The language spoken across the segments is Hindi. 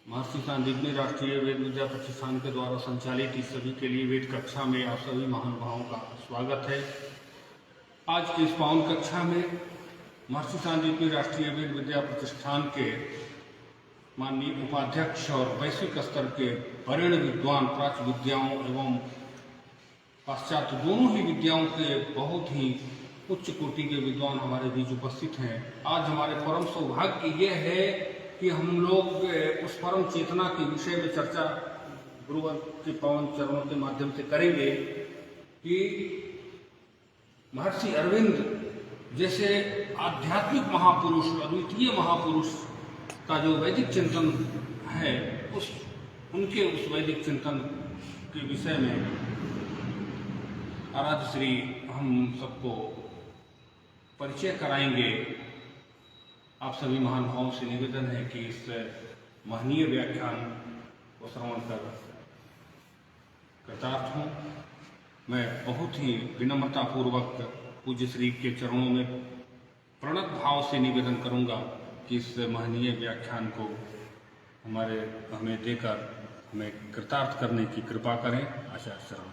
महर्षि सांदीपनि राष्ट्रीय वेद विद्या प्रतिष्ठान के द्वारा संचालित इस सभी के लिए वेद कक्षा में आप सभी महानुभावों का स्वागत है। आज की इस पावन कक्षा में महर्षि सांदीपनि राष्ट्रीय वेद विद्या प्रतिष्ठान के माननीय उपाध्यक्ष और वैश्विक स्तर के वरेण्य विद्वान प्राच्य विद्याओं एवं पाश्चात्य दोनों ही विद्याओं के बहुत ही उच्च कोटि के विद्वान हमारे बीच उपस्थित हैं। आज हमारे परम सौभाग्य यह है कि हम लोग उस परम चेतना के विषय में चर्चा गुरुवर के पावन चरणों के माध्यम से करेंगे कि महर्षि अरविंद जैसे आध्यात्मिक महापुरुष, अद्वितीय महापुरुष का जो वैदिक चिंतन है, उनके उस वैदिक चिंतन के विषय में आराध्य श्री हम सबको परिचय कराएंगे। आप सभी महानुभावों से निवेदन है कि इस महनीय व्याख्यान को श्रवण कर कृतार्थ हूँ। मैं बहुत ही विनम्रतापूर्वक पूज्य श्री के चरणों में प्रणत भाव से निवेदन करूँगा कि इस महनीय व्याख्यान को हमें देकर हमें कृतार्थ करने की कृपा करें। आचार्य शरण।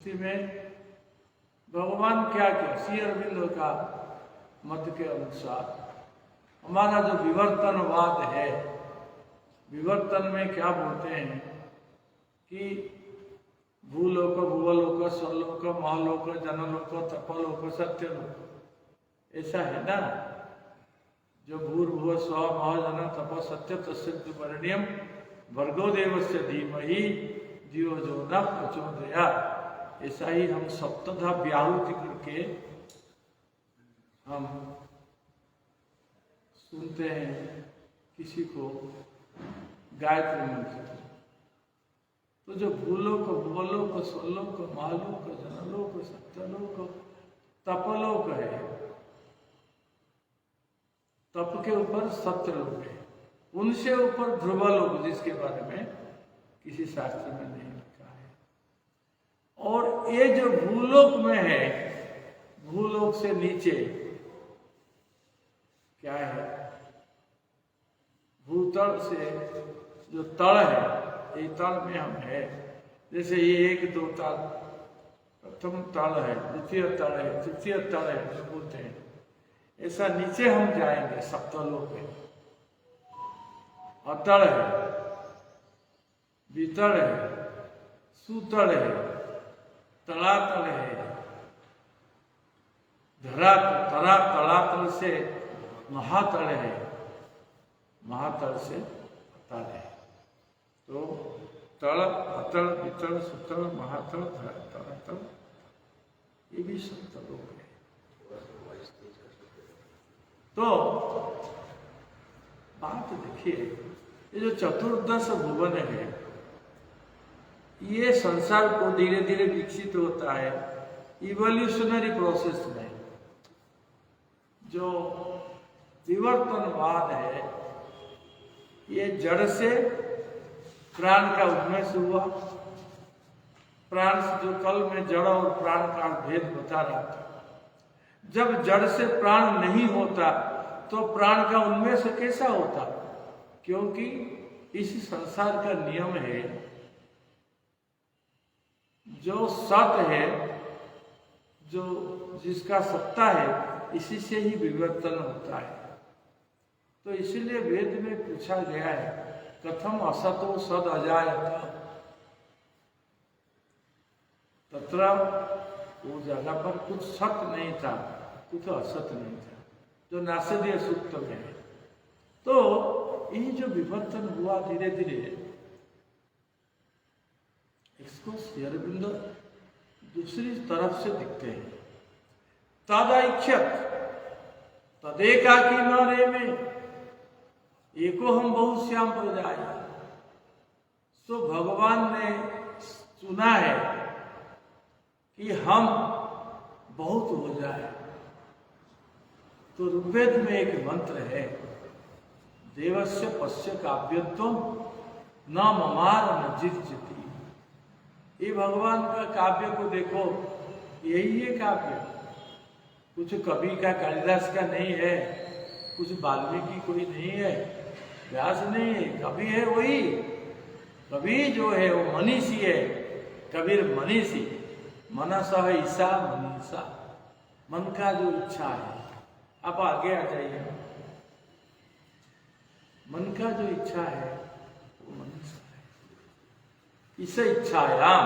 इसी में भगवान क्या किया, श्री अरविंद का मत के अनुसार हमारा जो विवर्तनवाद है, विवर्तन में क्या बोलते हैं कि भूलोक, भुवलोक, स्वलोक, महलोक, जनलोक, तपलोक, सत्यलोक, ऐसा है ना। जो भूर्भुव स्व मह जन तप सत्य तस्य वर्ण्यम भर्गो देवस्य धीमहि जीव जो न प्रचोदयात्। ऐसा ही हम सप्तधा व्याहुति करके हम सुनते हैं किसी को गायत्री मंत्र। तो जो भूलोक, भुवलोक, स्वलोक, महालोक, जनलोक, सत्यलोक, तपलोक है, तप के ऊपर सत्यलोक है, उनसे ऊपर ध्रुवलोक, जिसके बारे में किसी शास्त्र में नहीं लिखा है। और ये जो भूलोक में है, भूलोक से नीचे क्या है, भूतल से जो तल है, ये तल में हम है। जैसे ये 1 2 तल, प्रथम तल है, द्वितीय तल है, तृतीय तल है, जो बोलते हैं, ऐसा नीचे हम जाएंगे सप्तलोक में। अतल है, वितल है, सुतल है, तलातल है, तलातल से महातल है, महातल से अतल है। तो तल, अतल, वितल, सुतल, महातल, तलातल, ये भी सप्तलोक है। तो बात देखिए, ये जो चतुर्दश भुवन है, ये संसार को धीरे धीरे विकसित होता है इवोल्यूशनरी प्रोसेस में। जो विवर्तनवाद है, ये जड़ से प्राण का उन्मेष हुआ। प्राण से, जो कल में जड़ और प्राण का भेद बता रहा था, जब जड़ से प्राण नहीं होता तो प्राण का उन्मेष कैसा होता? क्योंकि इस संसार का नियम है, जो सत है, जो जिसका सत्ता है, इसी से ही विवर्तन होता है। तो इसीलिए वेद में पूछा गया है, कथम असतो सद अजायत। तत्र वो जगह पर कुछ सत नहीं था, कुछ असत नहीं था, जो नासदीय सूक्त में है। तो ये जो विवर्तन हुआ धीरे धीरे, इसको श्री अरविंद दूसरी तरफ से दिखते हैं। तदैक्षत तदेकाकी न रेमे एको हम बहुत श्याम प्रजाय। तो भगवान ने चुना है कि हम बहुत हो जाए। तो ऋग्वेद में एक मंत्र है, देवस्य पश्य काव्यत्वम न ममार न जिज्जति। ये भगवान का काव्य को देखो, यही है काव्य। कुछ कवि का, कालिदास का नहीं है, कुछ वाल्मीकि कोई नहीं है, व्यास नहीं है, कवि है वही। कवि जो है वो मनीषी है, कबीर मनीषी। मनस ईसा मनीषा, मन का जो इच्छा है। आप आगे आ जाइए। मन का जो इच्छा है वो मनीषा है। इसे इच्छायाम,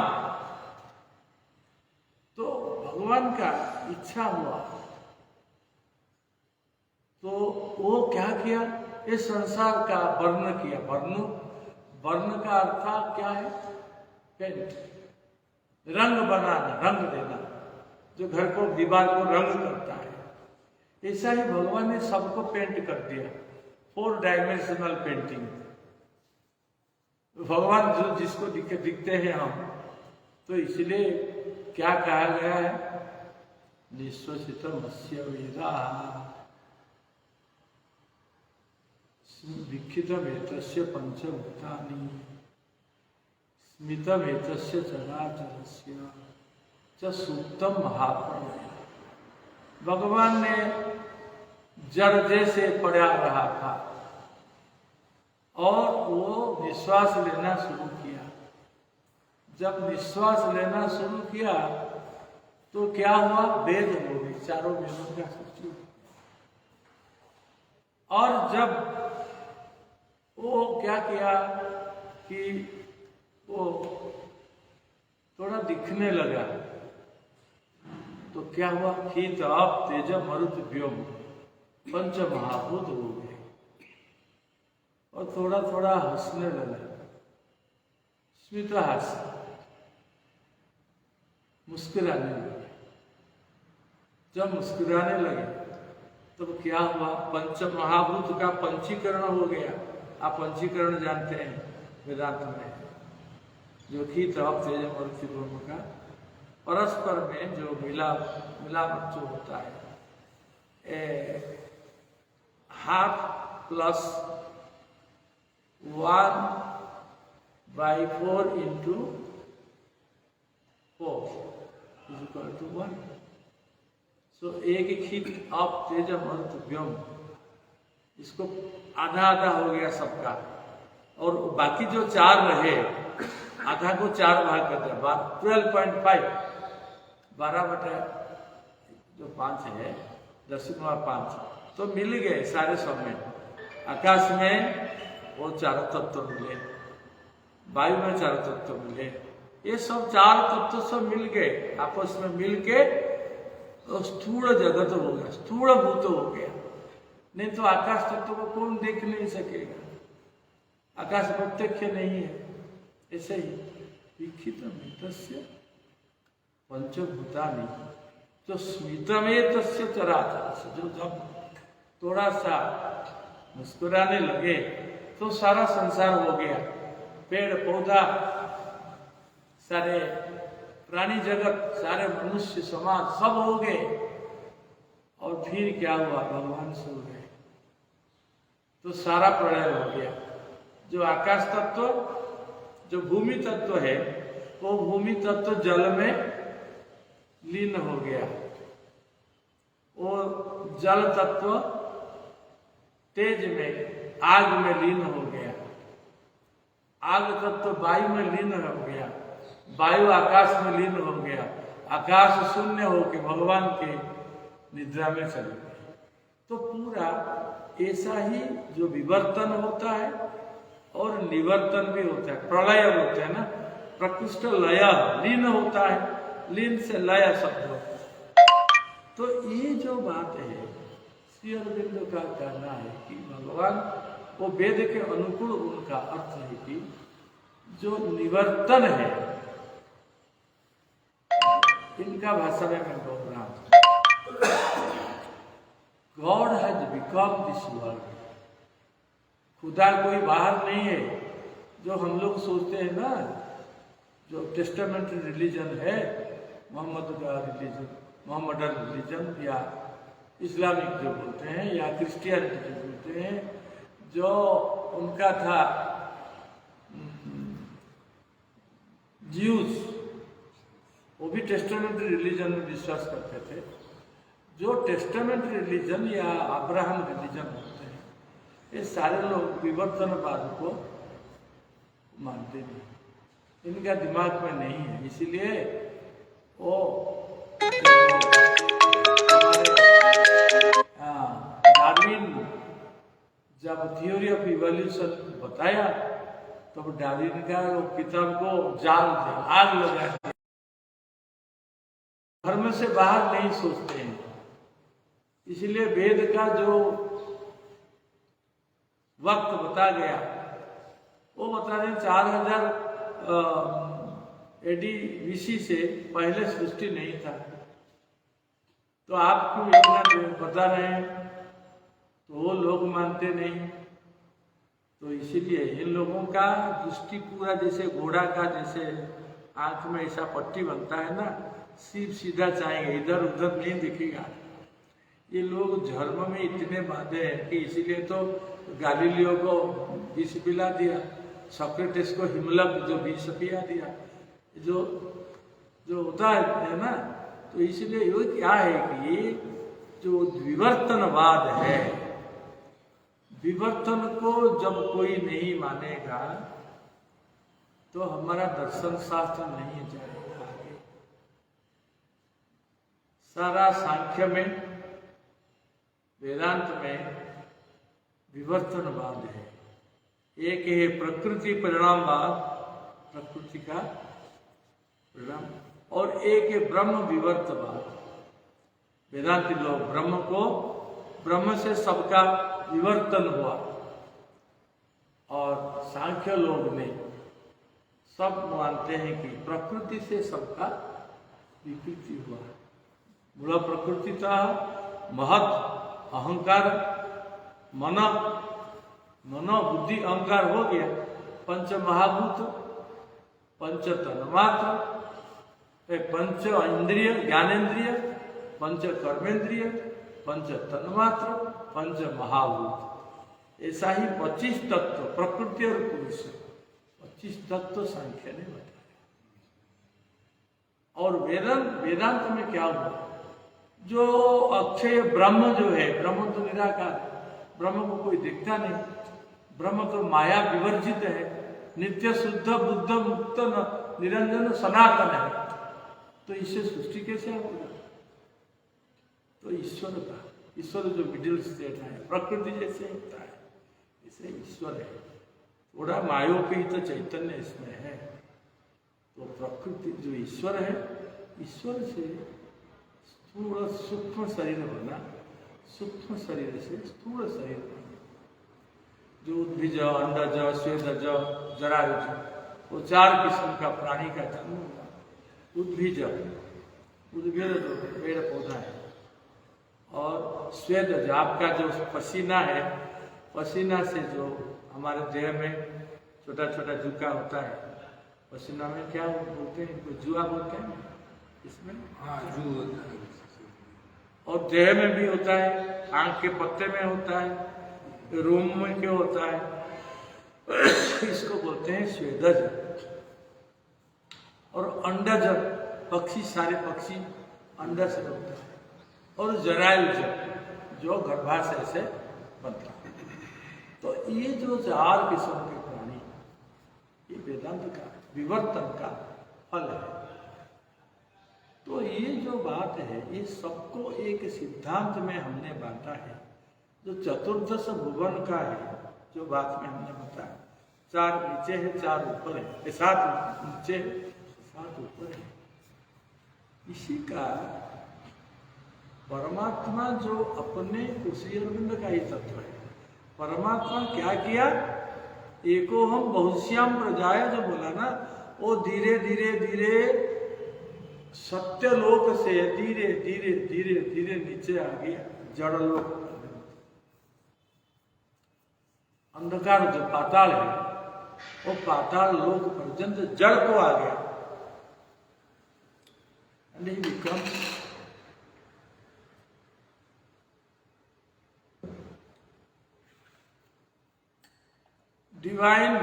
तो भगवान का इच्छा हुआ, तो वो क्या किया, इस संसार का वर्ण किया। वर्ण का अर्थ क्या है? पेंट, रंग बनाना, रंग देना, जो घर को, दीवार को रंग करता है। ऐसा ही भगवान ने सबको पेंट कर दिया, 4 डायमेंशनल पेंटिंग। भगवान जो जिसको दिखते हैं हम, तो इसलिए क्या कहा गया है, निश्वसितमस्य वेदा विक्षितमेतस्य पंचभूतानि स्मितमेतस्य चराचरस्य च सूक्तम महाप्रणय। भगवान ने जड़ जैसे पड़ा रहा था और वो निश्वास लेना शुरू किया। जब निश्वास लेना शुरू किया तो क्या हुआ, वेद हो गई, चारों वेदों का सृष्टि। और जब वो क्या किया कि वो थोड़ा दिखने लगा तो क्या हुआ, खीत आप तेज मरुत व्योम पंच महाभूत हो गए। और थोड़ा थोड़ा हंसने लगा, स्मित हास्य, मुस्कुराने लगे। जब मुस्कुराने लगे तब तो क्या हुआ, पंच महाभूत का पंचीकरण हो गया। आप पंचीकरण जानते हैं वेदांत में, जो कि तप तेज मरुति ब्रह्म का परस्पर में जो मिलावट जो होता है, half plus 1/4 into 4 is equal to 1. सो एक खीत आप तेज मरुत व्योम, इसको आधा आधा हो गया सबका, और बाकी जो 4 रहे, आधा को 4 भाग करते हैं, 12.5, 12/5 है, 10.5, तो मिल गए सारे सब में। आकाश में वो 4 तत्व मिले, वायु में 4 तत्व मिले, ये सब 4 तत्व सब मिल गए, आपस में मिल के तो स्थूल जगत हो गया, स्थूल भूत हो गया। नहीं तो आकाश तत्व को कौन देख नहीं सकेगा, आकाश प्रत्यक्ष नहीं है। ऐसे ही विक्षित मितस्य पंचभूतानि तो स्मितमेत चराचर, जो जब थोड़ा सा मुस्कुराने लगे तो सारा संसार हो गया, पेड़ पौधा, सारे प्राणी जगत, सारे मनुष्य समाज सब हो गए। और फिर क्या हुआ, भगवान सो गए तो सारा प्रलय हो गया। जो आकाश तत्व, जो भूमि तत्व है, वो भूमि तत्व जल में लीन हो गया, वो जल तत्व तेज में, आग में लीन हो गया, आग तत्व वायु में लीन हो गया, वायु आकाश में लीन हो गया, आकाश शून्य होकर भगवान के निद्रा में चले गए। तो पूरा ऐसा ही जो विवर्तन होता है और निवर्तन भी होता है, प्रलय होता है ना, प्रकृष्ट लय, लीन होता है, लीन से लय शब्द होता है। तो ये जो बात है, श्री अरविंद का कहना है कि भगवान वो वेद के अनुकूल, उनका अर्थ है कि जो निवर्तन है, इनका भाषा में मैं बोल रहा हूं, God has become this world. खुदा कोई बाहर नहीं है, जो हम लोग सोचते हैं ना, जो टेस्टामेंट रिलीजन है, मोहम्मद का रिलीजन, मोहम्मडन रिलीजन, या इस्लामिक जो बोलते हैं, या क्रिश्चियनिटी जो बोलते हैं, जो उनका था ज्यूज, वो भी टेस्टामेंट रिलीजन में विश्वास करते थे। जो टेस्टामेंट रिलीजन या अब्राहम रिलीजन होते हैं, ये सारे लोग विवर्तनवाद को मानते नहीं, इनका दिमाग में नहीं है। इसीलिए वो डार्विन जब थ्योरी ऑफ इवोल्यूशन बताया, तब डार्विन का किताब को जाल दिया, आग लगा दिया, घर में से बाहर नहीं सोचते हैं। इसलिए वेद का जो वक्त बता गया, वो बता दें 4000 AD BC से पहले सृष्टि नहीं था। तो आप क्यों इतना बता रहे हैं, तो वो लोग मानते नहीं। तो इसीलिए इन लोगों का दृष्टि पूरा जैसे घोड़ा का, जैसे आंख में ऐसा पट्टी बनता है ना, सीधा चाहेंगे, इधर उधर नहीं दिखेगा। ये लोग धर्म में इतने बांधे हैं कि इसीलिए तो गालीलियो को विष पिला दिया, सोक्रेटिस को हिमलक जो विष पिला दिया, जो होता है ना। तो इसलिए ये क्या है कि जो विवर्तनवाद है, विवर्तन को जब कोई नहीं मानेगा तो हमारा दर्शन शास्त्र नहीं जाएगा आगे। सारा सांख्य में, वेदांत में विवर्तनवाद है। एक है प्रकृति परिणामवाद, प्रकृति का परिणाम, और एक है ब्रह्म विवर्तवाद। वेदांती लोग ब्रह्म को, ब्रह्म से सबका विवर्तन हुआ, और सांख्य लोग ने सब मानते हैं कि प्रकृति से सबका विकृति हुआ। मूल प्रकृति था महत अहंकार, मनो बुद्धि अहंकार हो गया, पंच महाभूत, पंच तन्मात्र, पंच इंद्रिय ज्ञानेन्द्रिय, पंच कर्मेंद्रिय, पंच तन्मात्र, पंच महाभूत। ऐसा ही 25 तत्व प्रकृति और पुरुष, 25 तत्व सांख्य ने बताया। और वेदांत में क्या हुआ, जो अक्षय ब्रह्म जो है, ब्रह्म तो निराकार, ब्रह्म को कोई देखता नहीं, ब्रह्म तो माया विवर्जित है, नित्य शुद्ध बुद्ध मुक्त निरंजन सनातन है, तो इससे सृष्टि कैसे होगा? तो ईश्वर जो मिडिल स्टेट है, प्रकृति जैसे होता है, इसे ईश्वर है। थोड़ा मायोपी तो चैतन्य इसमें है। तो प्रकृति जो ईश्वर है, ईश्वर से स्थूल सूक्ष्म शरीर बना, सूक्ष्म शरीर से स्थूल शरीर बना। जो उद्भिज, अंडज, स्वेदज, जरायुज, वो 4 किस्म का प्राणी का जन्म हुआ। उद्भिज जो पेड़ पौधा है, और स्वेदज आपका जो पसीना है, पसीना से जो हमारे देह में छोटा छोटा जुका होता है, पसीना में क्या बोलते हैं, इनको जुआ बोलते हैं इसमें, और देह में भी होता है, आंख के पत्ते में होता है, रोम में क्यों होता है, इसको बोलते हैं स्वेदज। और अंडज, पक्षी, सारे पक्षी अंडा से होता है, और जरायुज जो गर्भाशय से बनता है। तो ये जो 4 किस्म के प्राणी, ये वेदांत का विवर्तन का फल है। तो ये जो बात है, ये सबको एक सिद्धांत में हमने बांटा है, जो चतुर्दश भुवन का है, जो बात में हमने बताया। 4 नीचे है, 4 ऊपर है, 7 नीचे, 7 ऊपर है। इसी का परमात्मा जो अपने उसी अरविंद का ही तत्व है। परमात्मा क्या किया, एको हम बहुश्याम प्रजाया जो बोला ना, वो धीरे धीरे धीरे सत्यलोक से धीरे धीरे धीरे धीरे नीचे आ गया, जड़ लोक, अंधकार जो पाताल है, वो पाताल लोक पर्यंत जड़ को आ गया। And he becomes divine,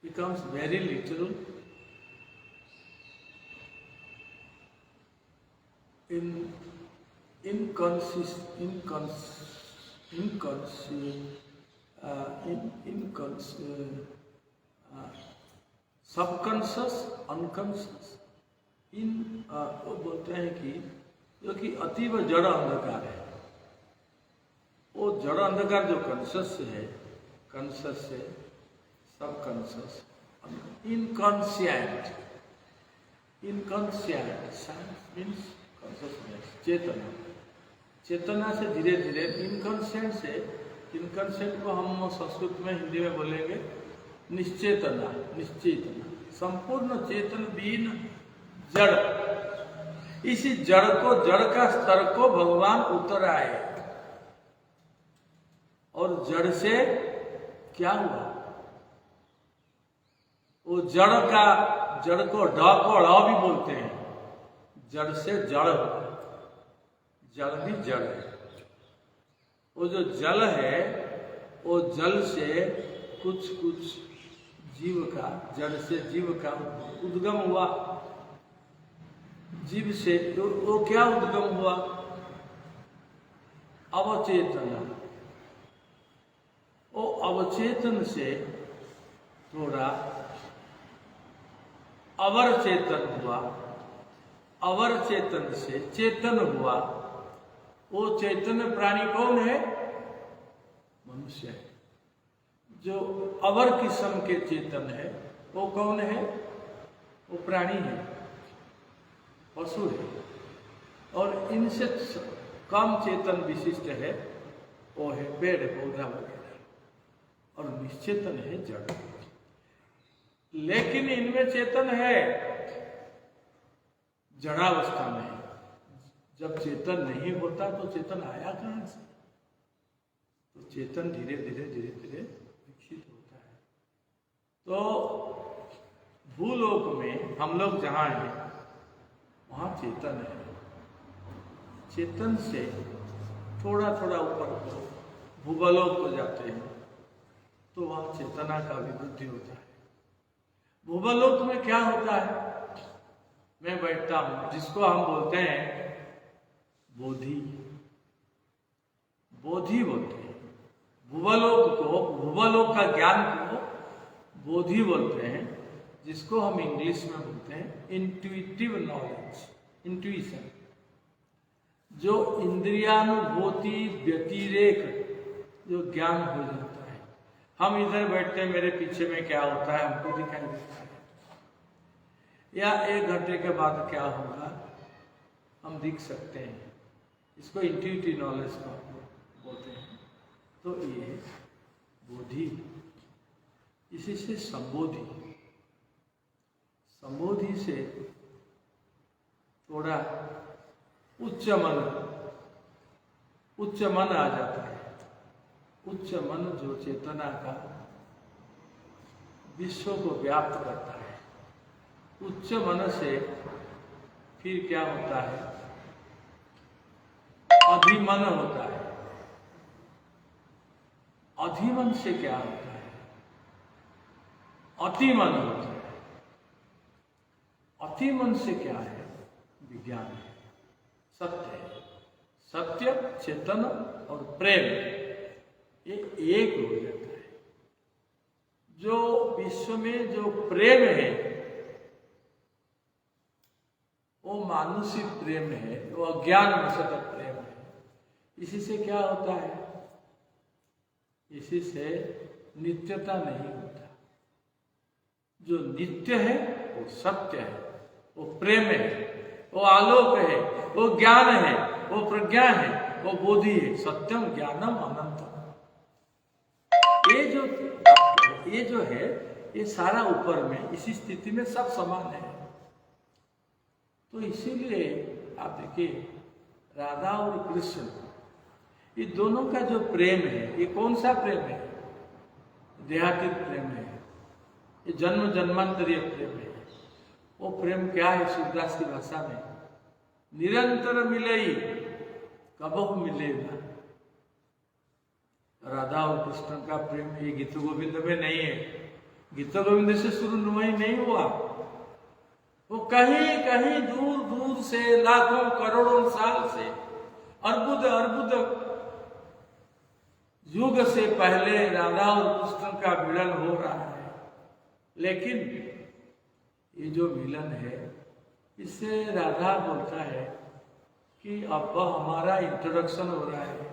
becomes very little subconscious, unconscious, वो बोलते हैं कि जो कि अतीव जड़ अंधकार है, वो जड़ अंधकार जो कॉन्शियस है, कॉन्शियस से सबकॉन्शियस, इनकॉन्शियंट, मीन्स कॉन्शियसनेस, चेतना, चेतना से धीरे धीरे इनकॉन्शियंट से, इनकॉन्शियंट को हम संस्कृत में, हिंदी में बोलेंगे निश्चेतना, निश्चेतना, संपूर्ण चेतन बीन जड़। इसी जड़ को, जड़ का स्तर को भगवान उतर आए, और जड़ से क्या हुआ, वो जड़ का, जड़ को ड को ड़ भी बोलते हैं, जड़ से जड़ हुआ, जल भी जड़ है। वो जो जल है, वो जल से कुछ कुछ जीव का, जड़ से जीव का उद्गम हुआ, जीव से वो क्या उद्गम हुआ, अवचेतन। वो अवचेतन से थोड़ा अवर चेतन हुआ, अवर चेतन से चेतन हुआ। वो चैतन्य प्राणी कौन है? मनुष्य है। जो अवर किस्म के चेतन है वो कौन है? वो प्राणी है, पशु है। और इनसे कम चेतन विशिष्ट है वो है पेड़ पौधा वगैरह, और निश्चेतन है जड़। लेकिन इनमें चेतन है, जड़ावस्था में है। जब चेतन नहीं होता तो चेतन आया कहां से? तो चेतन धीरे धीरे विकसित होता है। तो भूलोक में हम लोग जहां हैं वहां चेतन है। चेतन से थोड़ा थोड़ा ऊपर को भूगोलोक को जाते हैं तो वहां चेतना का विवृद्धि होता है। भूगोलोक में क्या होता है? मैं बैठता हूं, जिसको हम बोलते हैं बोधि, बोधि बोलते हैं। भूगोलोक का ज्ञान को बोधि बोलते हैं, जिसको हम इंग्लिश में बोलते हैं इंट्यूटिव नॉलेज, इंट्यूशन। जो इंद्रियानुभूति व्यतिरेक जो ज्ञान हो जाता है। हम इधर बैठते हैं, मेरे पीछे में क्या होता है हमको दिखाई देता है, या 1 घंटे के बाद क्या होगा हम दिख सकते हैं। इसको इंट्यूटिव नॉलेज का बोलते हैं। तो ये बोधि, इसी से संबोधि, संबोधि से थोड़ा उच्च मन आ जाता है। उच्च मन जो चेतना का विश्व को व्याप्त करता है। उच्च मन से फिर क्या होता है? अधिमन होता है। अधिमन से क्या होता है? अतिमन होता है। अतिमन से क्या है? विज्ञान है, सत्य है। सत्य, चेतन और प्रेम ये एक हो जाता है। जो विश्व में जो प्रेम है वो मानुषिक प्रेम है, वो अज्ञान वशत प्रेम है। इसी से क्या होता है? इसी से नित्यता नहीं होता। जो नित्य है वो सत्य है, वो प्रेम है, वो आलोक है, वो ज्ञान है, वो प्रज्ञा है, वो बोधि है। सत्यम ज्ञानम अनंतम। ये जो है ये सारा ऊपर में इसी स्थिति में सब समान है। तो इसीलिए आप देखिए राधा और कृष्ण ये दोनों का जो प्रेम है, ये कौन सा प्रेम है? देहातीत प्रेम है, ये जन्म जन्मांतरीय प्रेम है। वो प्रेम क्या है? सूरदास की भाषा में निरंतर मिलई कबहु मिलेगा। राधा और कृष्ण का प्रेम ये गीत गोविंद में नहीं है। गीत गोविंद से शुरू नहीं हुआ। वो कहीं कहीं दूर दूर से लाखों करोड़ों साल से अर्बुद युग से पहले राधा और कृष्ण का मिलन हो रहा है। लेकिन ये जो मिलन है इससे राधा बोलता है कि अब हमारा इंट्रोडक्शन हो रहा है।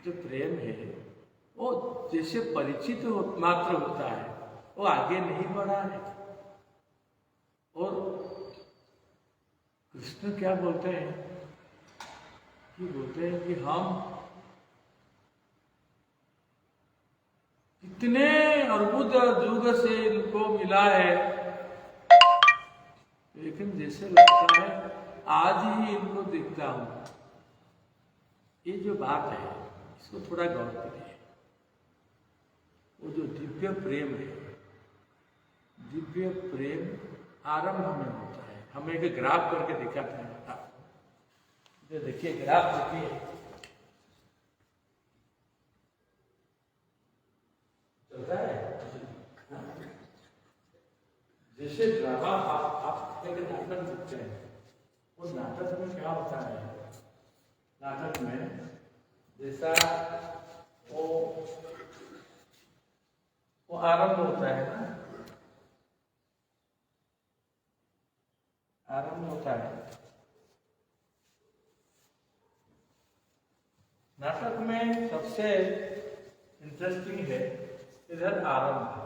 जो प्रेम है वो जैसे परिचित मात्र होता है, वो आगे नहीं बढ़ा है। और कृष्ण क्या बोलते हैं कि बोलते हैं कि हम इतने अर्बुद युग से इनको मिला है, लेकिन जैसे लगता है आज ही इनको देखता हूं। ये जो बात है इसको थोड़ा गौर करिए। वो जो दिव्य प्रेम है, दिव्य प्रेम आरंभ में होता है। हम एक ग्राफ करके दिखाते हैं आपको। जो देखिए ग्राफ देखिए, चलता है। जैसे ड्रामा आप एक नाटक देखते हैं, उस नाटक में क्या होता है? नाटक में जैसा वो वो आरंभ होता है ना, आरंभ होता है। नाटक में सबसे इंटरेस्टिंग है इधर आरंभ।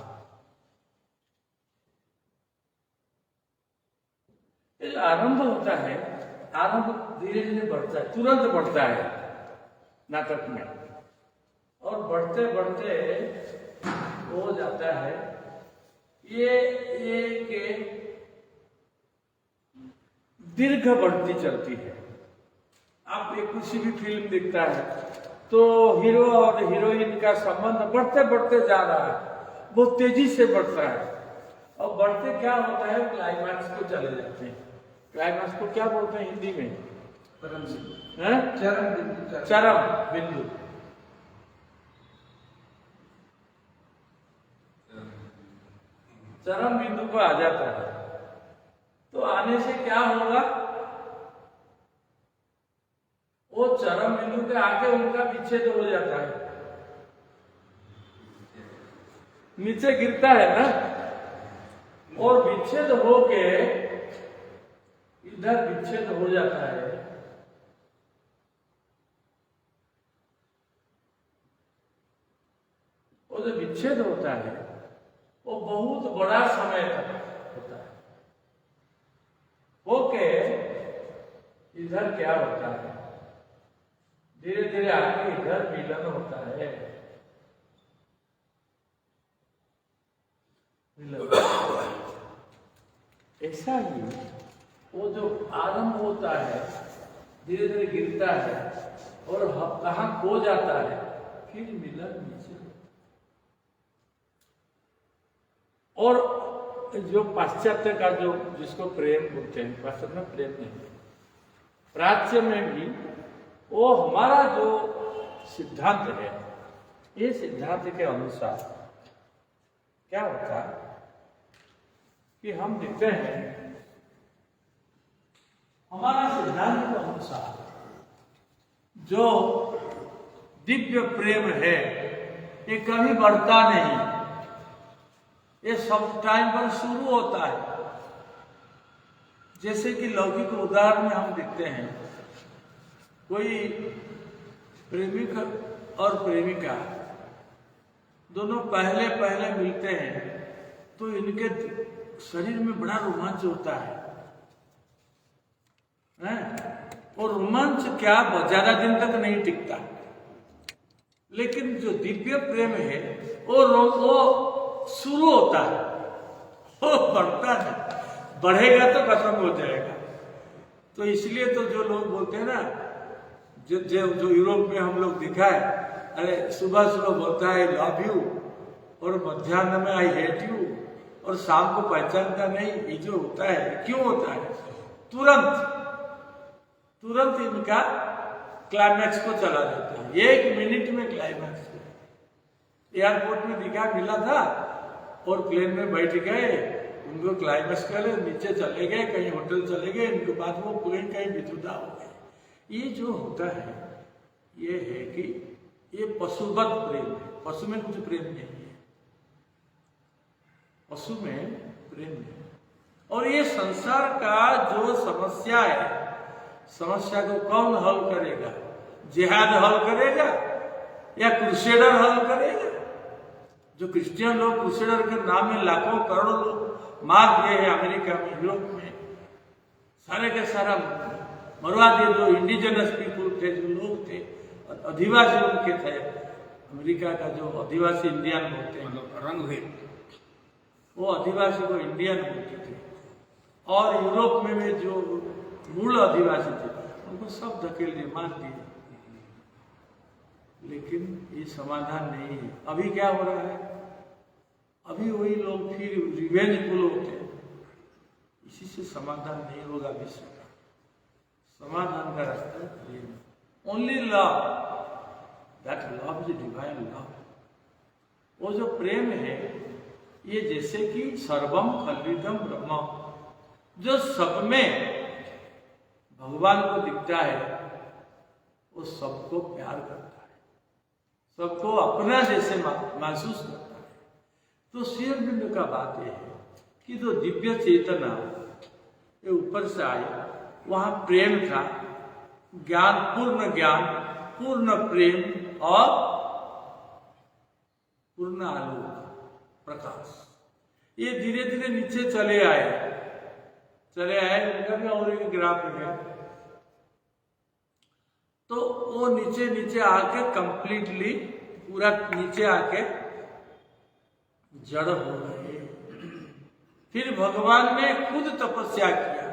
ये जो आरंभ होता है, आरंभ धीरे धीरे बढ़ता है, तुरंत बढ़ता है नाटक में, और बढ़ते बढ़ते हो जाता है ये के दीर्घ बढ़ती चलती है। आप एक किसी भी फिल्म दिखता है तो हीरो और हीरोइन का संबंध बढ़ते बढ़ते जा रहा है, बहुत तेजी से बढ़ता है, और बढ़ते क्या होता है, क्लाइमैक्स को चले जाते हैं। क्लाइमैक्स को क्या बोलते हैं हिंदी में? परम बिंदु, हैं? चरम बिंदु, चरम बिंदु। चरम बिंदु पर आ जाता है। तो आने से क्या होगा, वो चरम बिंदु के आके उनका विच्छेद हो जाता है, नीचे गिरता है ना, और विच्छेद होके इधर विच्छेद हो जाता है। वो जो विच्छेद होता है वो बहुत बड़ा समय तक होता है। ओके, इधर क्या होता है, धीरे धीरे आगे इधर मिलन होता है। ऐसा ही वो जो आरंभ होता है धीरे धीरे गिरता है और कहाँ खो जाता है, फिर मिलन नीचे। और जो पाश्चात्य का जो जिसको प्रेम बोलते हैं, पाश्चात्य में प्रेम नहीं, प्राच्य में भी वो हमारा जो सिद्धांत है, ये सिद्धांत के अनुसार क्या होता है कि हम देखते हैं हमारा सिद्धांत के अनुसार जो दिव्य प्रेम है ये कभी बढ़ता नहीं, ये सब टाइम पर शुरू होता है। जैसे कि लौकिक उदाहरण में हम देखते हैं, कोई प्रेमिक और प्रेमिका दोनों पहले पहले मिलते हैं तो इनके शरीर में बड़ा रोमांच होता है, और रोमांच क्या ज्यादा दिन तक नहीं टिकता, लेकिन जो दिव्य प्रेम है वो शुरू होता है, वो बढ़ता है, बढ़ेगा तो खत्म हो जाएगा। तो इसलिए तो जो लोग बोलते हैं ना, जो यूरोप में हम लोग दिखा है, अरे सुबह सुबह बोलता है लव यू, और मध्याह्न में आई हेट यू, और शाम को पहचानता नहीं, ये जो होता है क्यों होता है? तुरंत इनका क्लाइमैक्स को चला जाता है, 1 मिनट में क्लाइमैक्स को। एयरपोर्ट में दिखा मिला था और प्लेन में बैठ गए, उनको क्लाइमैक्स करे, नीचे चले गए, कहीं होटल चले गए, इनके बाद वो प्लेन कहीं विजुदा हो गए। ये जो होता है ये है कि ये पशुवत प्रेम है, पशु में कुछ प्रेम नहीं है, पशु में प्रेम नहीं। और ये संसार का जो समस्या है, समस्या को कौन हल करेगा? जिहाद हल करेगा या क्रूसेडर हल करेगा? जो क्रिश्चियन लोग क्रूसेडर के नाम में लाखों करोड़ों लोग मार दिए हैं अमेरिका में, यूरोप में, सारे के सारा मरवा दिए। जो इंडिजिनस पीपुल थे, जो लोग थे, आदिवासी उनके थे, अमेरिका का जो आदिवासी इंडियन बोलते हैं, मतलब रंग भेद, वो आदिवासी को इंडियन बोलते थे। और यूरोप में भी जो मूल आदिवासी थे उनको सब धकेल दिए, मार दिए। लेकिन ये समाधान नहीं है। अभी क्या हो रहा है? अभी वही लोग फिर रिवेंजफुल होते हैं। इसी से समाधान नहीं होगा विश्व का। समाधान का रास्ता प्रेम, only love, that love is divine love. वो जो प्रेम है ये जैसे कि सर्वम खल्विदम ब्रह्म, जो सब में भगवान को दिखता है, वो सबको प्यार करता है, सबको अपना जैसे महसूस करता है। तो श्री अरविंद का बात यह है कि जो दिव्य चेतना ये ऊपर से आई, वहां प्रेम था, ज्ञान, पूर्ण प्रेम और पूर्ण आलोक प्रकाश, ये धीरे धीरे नीचे चले आए। उनका भी और एक ग्राफ है, तो वो नीचे आके कंप्लीटली पूरा नीचे आके जड़ हो गए। फिर भगवान ने खुद तपस्या किया।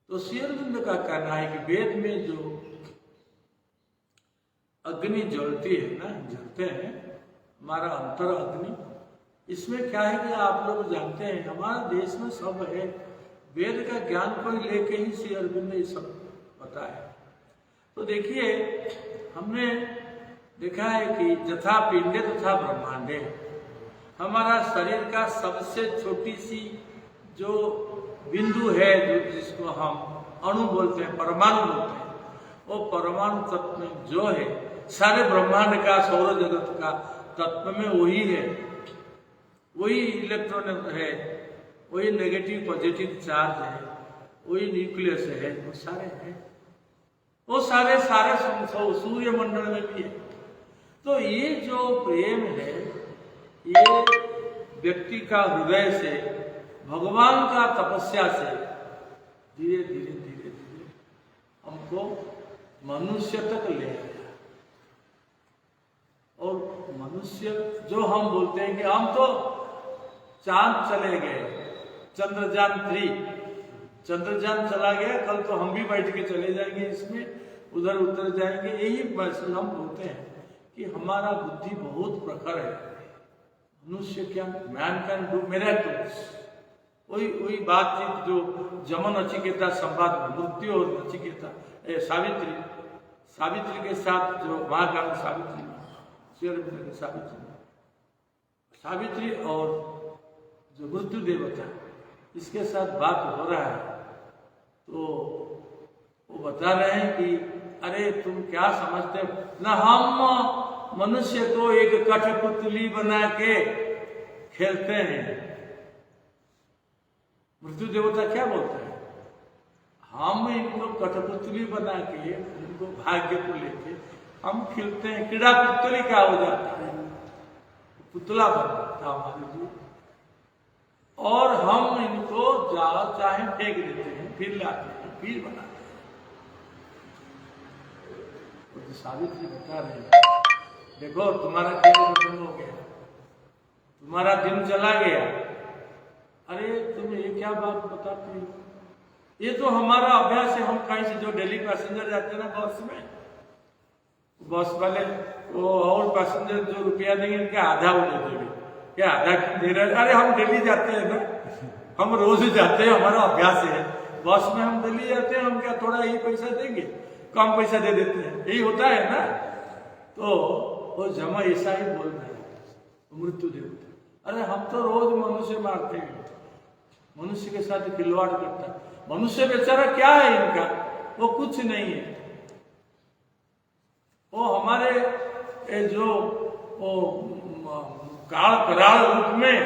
तो श्री अरविंद का कहना है कि वेद में जो अग्नि जलती है ना, जलते हैं, हमारा अंतर अग्नि, इसमें क्या है कि आप लोग जानते हैं हमारे देश में सब है, वेद का ज्ञान कोई लेके ही श्री अरविंद ने सब बताया। तो देखिए, हमने देखा है कि यथा पिंडे तथा ब्रह्मांडे, हमारा शरीर का सबसे छोटी सी जो बिंदु है, जो जिसको हम अणु बोलते हैं, परमाणु बोलते हैं, वो परमाणु तत्व में जो है, सारे ब्रह्मांड का, सौर जगत का तत्व में वही है, वही इलेक्ट्रॉन है, वही नेगेटिव पॉजिटिव चार्ज है, वही न्यूक्लियस है, वो सारे हैं, वो सारे सूर्य मंडल में भी है। तो ये जो प्रेम है, ये व्यक्ति का हृदय से, भगवान का तपस्या से धीरे धीरे हमको मनुष्य तक ले आया। और मनुष्य जो हम बोलते हैं कि हम तो चांद चले गए, चंद्रयान चला गया, कल तो हम भी बैठ के चले जाएंगे इसमें, उधर उतर जाएंगे। यही महसूस हम बोलते हैं कि हमारा बुद्धि बहुत प्रखर है। मनुष्य क्या, मैन कैन डू मिरेकल्स। वही बातचीत जो जमन नचिकेता संवाद में, मृत्यु और नचिकेता, सावित्री के साथ जो महाकाव्य सावित्री में, श्री अरविंद के सावित्री और जो मृत्यु देवता, इसके साथ बात हो रहा है। तो वो बता रहे हैं कि अरे तुम क्या समझते हो ना, हम मनुष्य को एक कठपुतली बना के खेलते हैं। मृत्यु देवता क्या बोलते हैं, हम इनको कठपुतली बना के, इनको भाग्य को लेके हम खेलते हैं, कीड़ा पुतली क्या हो जाता है, पुतला बन जाता हमारे लिए, और हम इनको चाहे फेंक देते हैं, फिर लाते हैं, फिर बनाते हैं। तो सावित्री बता रहे हैं, देखो तुम्हारा खेल खत्म हो गया, तुम्हारा दिन चला गया। अरे तुम ये क्या बात बताते हो, ये तो हमारा अभ्यास है। हम कहीं से जो डेली पैसेंजर जाते हैं ना बस में, बस वाले वो और पैसेंजर जो रुपया देंगे इनका आधा वो दे देंगे, क्या आधा दे रहे? अरे हम डेली जाते हैं ना, हम रोज जाते हैं, हमारा अभ्यास है, बस में हम डेली जाते हैं, हम क्या थोड़ा यही पैसा देंगे, कम पैसा दे देते हैं, यही होता है ना। तो वो जमा ऐसा ही बोल रहे हैं मृत्यु देवता, अरे हम तो रोज मनुष्य मारते हैं, मनुष्य के साथ खिलवाड़ करता है, मनुष्य बेचारा क्या है इनका, वो कुछ नहीं है। वो हमारे जो वो काल कराल रूप में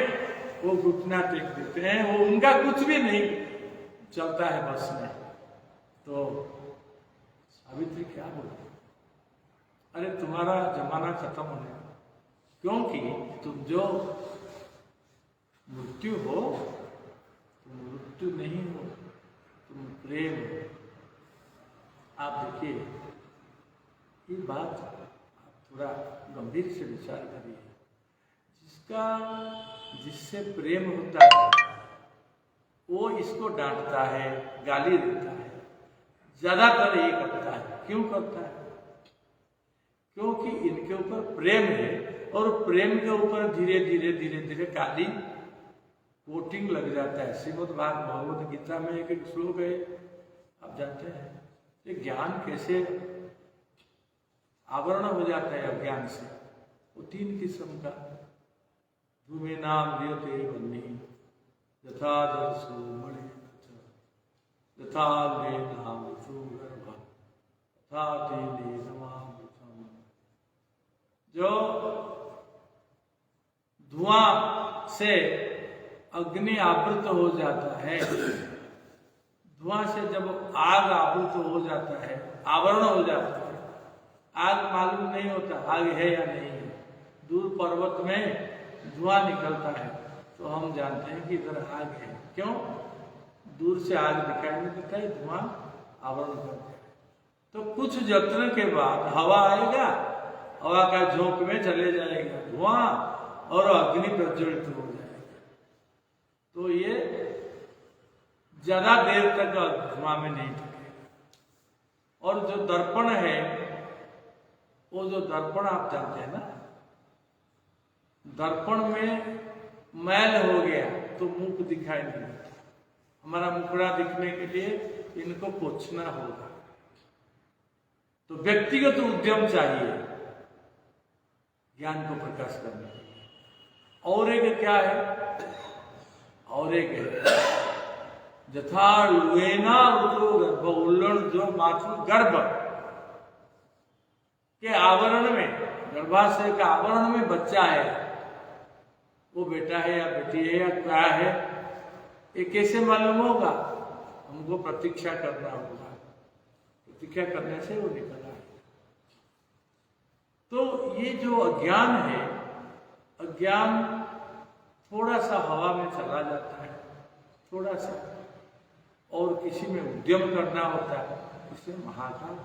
वो घुटना टेक देते हैं, वो उनका कुछ भी नहीं चलता है बस में। तो सावित्री क्या बोलती, अरे तुम्हारा जमाना खत्म होने का, क्योंकि तुम जो मृत्यु हो, तुम मृत्यु नहीं हो, तुम प्रेम हो। आप देखिए ये बात आप थोड़ा गंभीर से विचार करिए, जिससे प्रेम होता है वो इसको डांटता है, गाली देता है, ज्यादातर ये करता है। क्यों करता है? क्योंकि इनके ऊपर प्रेम है, और प्रेम के ऊपर धीरे धीरे काली कोटिंग लग जाता है। श्रीमद् भगवद गीता में एक श्लोक है, आप जानते हैं, ये ज्ञान कैसे आवरण हो जाता है अज्ञान से। वो 3 किस्म का, धूमे नाम लियते बन्नी, यथा दर्शो मणि, यथा ले नाम गर्भ, यथा ते ले नमाम। जो धुआं से अग्नि आवृत हो जाता है। धुआं से जब आग आवृत हो जाता है, आवरण हो जाता है, आग मालूम नहीं होता आग है या नहीं है। दूर पर्वत में धुआं निकलता है तो हम जानते हैं कि इधर आग है। क्यों? दूर से आग दिखाई नहीं देता है, धुआं आवरण करता है। तो कुछ यत्न के बाद हवा आएगा, हवा का झोंक में चले जाएगा धुआं और अग्नि प्रज्वलित हो जाएगा। तो ये ज्यादा देर तक धुआं में नहीं टिकेगा। और जो दर्पण है, वो जो दर्पण आप जानते हैं ना, दर्पण में मैल हो गया तो मुख दिखाई नहीं देता। हमारा मुखड़ा दिखने के लिए इनको पोंछना होगा। तो व्यक्तिगत उद्यम चाहिए ज्ञान को प्रकाश करने के लिए। और एक क्या है? और एक है जथा लुएना गर्भ उल्लण, जो मातृ गर्भ के आवरण में, गर्भाशय के आवरण में बच्चा है, वो बेटा है या बेटी है या क्या है, ये कैसे मालूम होगा? हमको प्रतीक्षा करना होगा। प्रतीक्षा करने से वो निकल आएगा। तो ये जो अज्ञान है, अज्ञान थोड़ा सा हवा में चला जाता है, थोड़ा सा, और किसी में उद्यम करना होता है, इससे महाकाल,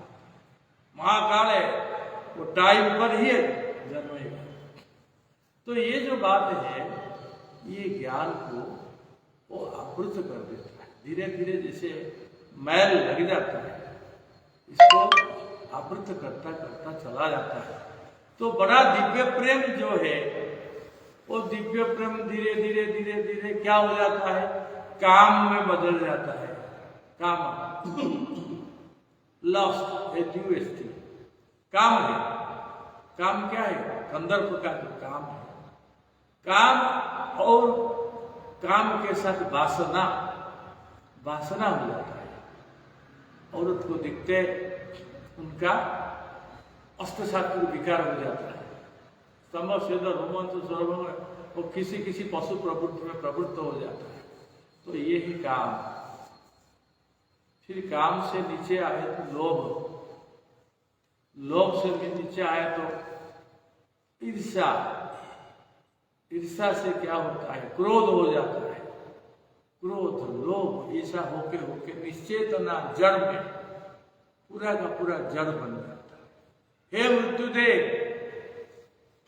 महाकाल है, वो टाइम पर ही जन्मेगा। तो ये जो बात है, ये ज्ञान को वो आवृत कर देता है। धीरे धीरे जैसे मैल लग जाता है, इसको आवृत करता करता चला जाता है। तो बड़ा दिव्य प्रेम जो है, वो दिव्य प्रेम धीरे धीरे धीरे धीरे क्या हो जाता है? काम में बदल जाता है। काम, लस्ट, एट्यूएस्ट, काम है। काम क्या है? कंदर्प का जो काम है, काम और काम के साथ वासना, वासना हो जाता है। औरत को दिखते उनका अष्टशास्त्र विकार हो जाता है। स्तंभ, स्वेद, रोमंस, सर्वम, वो किसी किसी पशु प्रवृत्ति में प्रवृत्त हो जाता है। तो ये ही काम। फिर काम से नीचे आए तो लोभ, लोभ से भी नीचे आए तो ईर्ष्या, ईर्ष्या से क्या होता है? क्रोध हो जाता है। क्रोध, लोभ, ऐसा होके होके निश्चेतना जड़ में पूरा का पूरा जड़ बन जाता है। हे मृत्युदेव,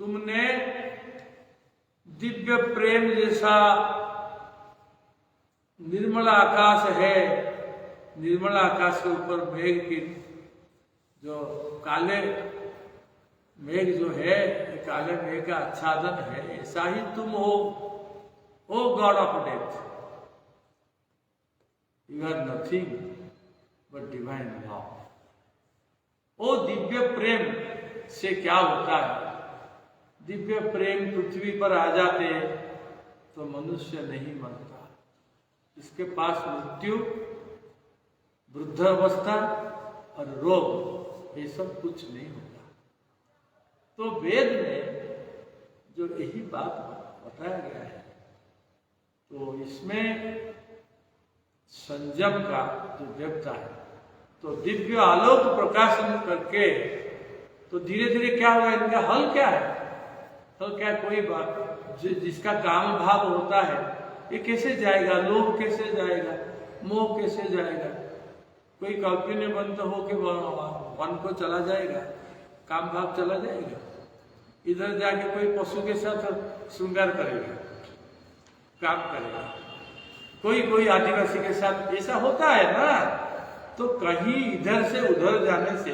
तुमने दिव्य प्रेम जैसा निर्मल आकाश है, निर्मल आकाश के ऊपर मेघ की जो काले मेघ जो है, काले मेघ का आच्छादन है, ऐसा ही तुम हो। Oh god of death, you are nothing but divine love. ओ दिव्य प्रेम से क्या होता है? दिव्य प्रेम पृथ्वी पर आ जाते तो मनुष्य नहीं मरता। इसके पास मृत्यु, वृद्धावस्था और रोग, ये सब कुछ नहीं होता। तो वेद में जो यही बात बताया गया है, तो इसमें संयम का जो व्यक्ता है, तो दिव्य आलोक प्रकाशन करके तो धीरे धीरे क्या होगा? इनका हल क्या है? हल क्या? कोई बात जिसका काम भाव होता है, ये कैसे जाएगा? लोभ कैसे जाएगा? मोह कैसे जाएगा? कोई कौपिन्य बंद हो के वन को चला जाएगा, काम भाव चला जाएगा। इधर जाके कोई पशु के साथ श्रृंगार करेगा, काम करेगा। कोई कोई आदिवासी के साथ ऐसा होता है ना। तो कहीं इधर से उधर जाने से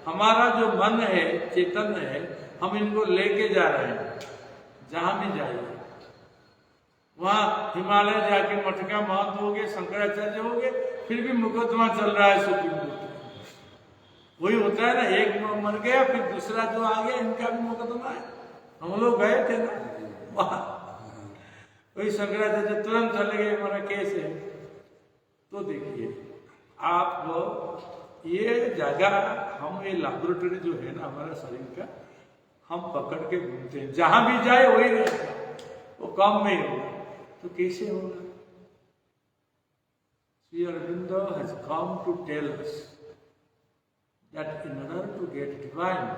हमारा जो मन है, चैतन्य है, हम इनको लेके जा रहे हैं। जहां भी जाइए, वहां हिमालय जाके मटका महंत हो गए, शंकराचार्य हो गए, फिर भी मुकदमा चल रहा है सुप्रीम कोर्ट में। वही होता है ना, एक मर गया फिर दूसरा जो आ गया, इनका भी मुकदमा है। हम लोग गए थे ना वहां, वही शंकराचार्य तुरंत चले गए, हमारा केस है। तो देखिए आप, ये जगह, हम ये लैबोरेटरी जो है ना हमारा शरीर का, हम पकड़ के घूमते हैं, जहां भी जाए वही रहता है। वो कम में ही होगा, तो कैसे होगा? Sri Aurobindo has come to tell us that in order to get divine,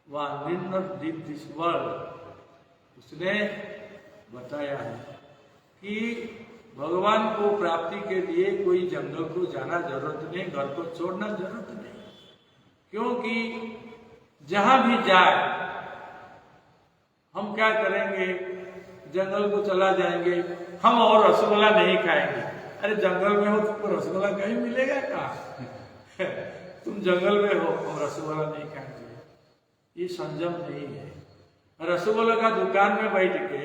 one need not leave this world. उसने बताया है कि भगवान को प्राप्ति के लिए कोई जंगल को जाना जरूरत नहीं, घर को छोड़ना जरूरत नहीं, क्योंकि जहां भी जाए हम क्या करेंगे, जंगल को चला जाएंगे, हम और रसगुल्ला नहीं खाएंगे। अरे जंगल में हो तुमको रसगुल्ला कहीं मिलेगा कहाँ? तुम जंगल में हो, हम रसगुल्ला नहीं खाएंगे, ये संयम नहीं है। रसगुल्ला का दुकान में बैठ के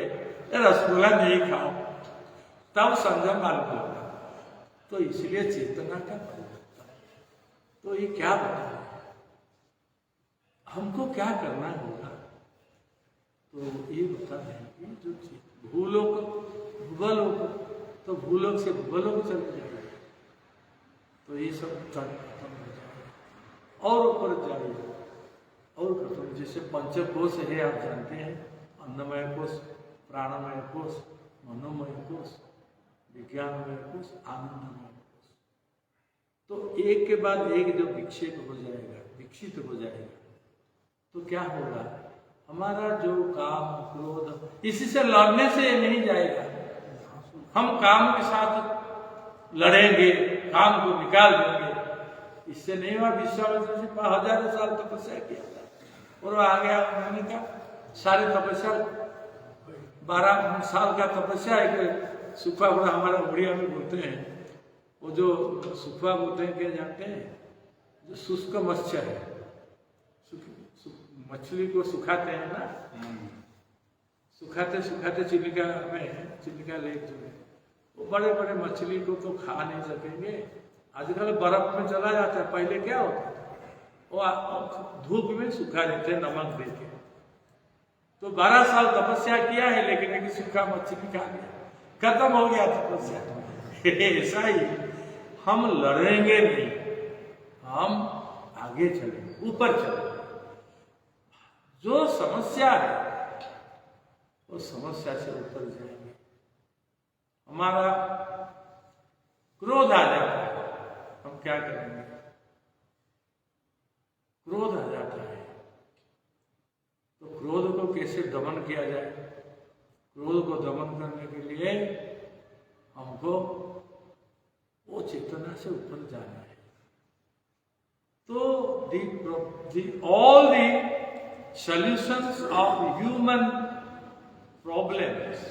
रसगुल्ला नहीं खाओ, तब संयम मालूम होगा। तो इसलिए चेतना का परिवर्तन। तो ये क्या बता रहे हैं, हमको क्या करना होगा? तो ये बता रहे हैं कि जो भूलोक भूगोलोक, तो भूलोक से भूगोलोक चले जाएगा, तो ये सब खत्म हो जाएगा और ऊपर जाएगा और खत्म। जैसे पंचकोश है, आप जानते हैं, अन्नमय कोश, प्राणमय कोश, मनोमय कोश, विज्ञानमय कोश, आनंदमय कोश। तो एक के बाद एक जो विक्षेप हो जाएगा, विकसित हो जाएगा, तो क्या होगा? हमारा जो काम क्रोध, इसी से लड़ने से ये नहीं जाएगा। हम काम के साथ लड़ेंगे, काम को निकाल देंगे, इससे नहीं हुआ। विश्वामित्र जी 1000 साल तपस्या किया था और आ गया, उन्होंने कहा सारे तपस्या 12 साल का तपस्या है। सुखा बड़ा हमारा उड़िया में बोलते हैं, वो जो सुखा बोलते हैं क्या जानते हैं? जो शुष्क मत्स्य है, मछली को सुखाते हैं ना, सुखाते सुखाते चिलिका में, चिलिका लेक जो है, वो बड़े बड़े मछली को तो खा नहीं सकेंगे। आजकल बर्फ में चला जाता है, पहले क्या होता था, वो धूप में सुखा देते नमक दे के। तो 12 साल तपस्या किया है, लेकिन एक सूखा मछली खा लिया, खत्म हो गया तपस्या। ऐसा ही हम लड़ेंगे नहीं, हम आगे चलेंगे, ऊपर चलेंगे। जो समस्या है वो समस्या से ऊपर जाएंगे। हमारा क्रोध आ जाता है, हम क्या करेंगे? क्रोध आ जाता है, तो क्रोध को कैसे दमन किया जाए? क्रोध को दमन करने के लिए हमको वो चेतना से ऊपर जाना है। तो all the solutions of human problems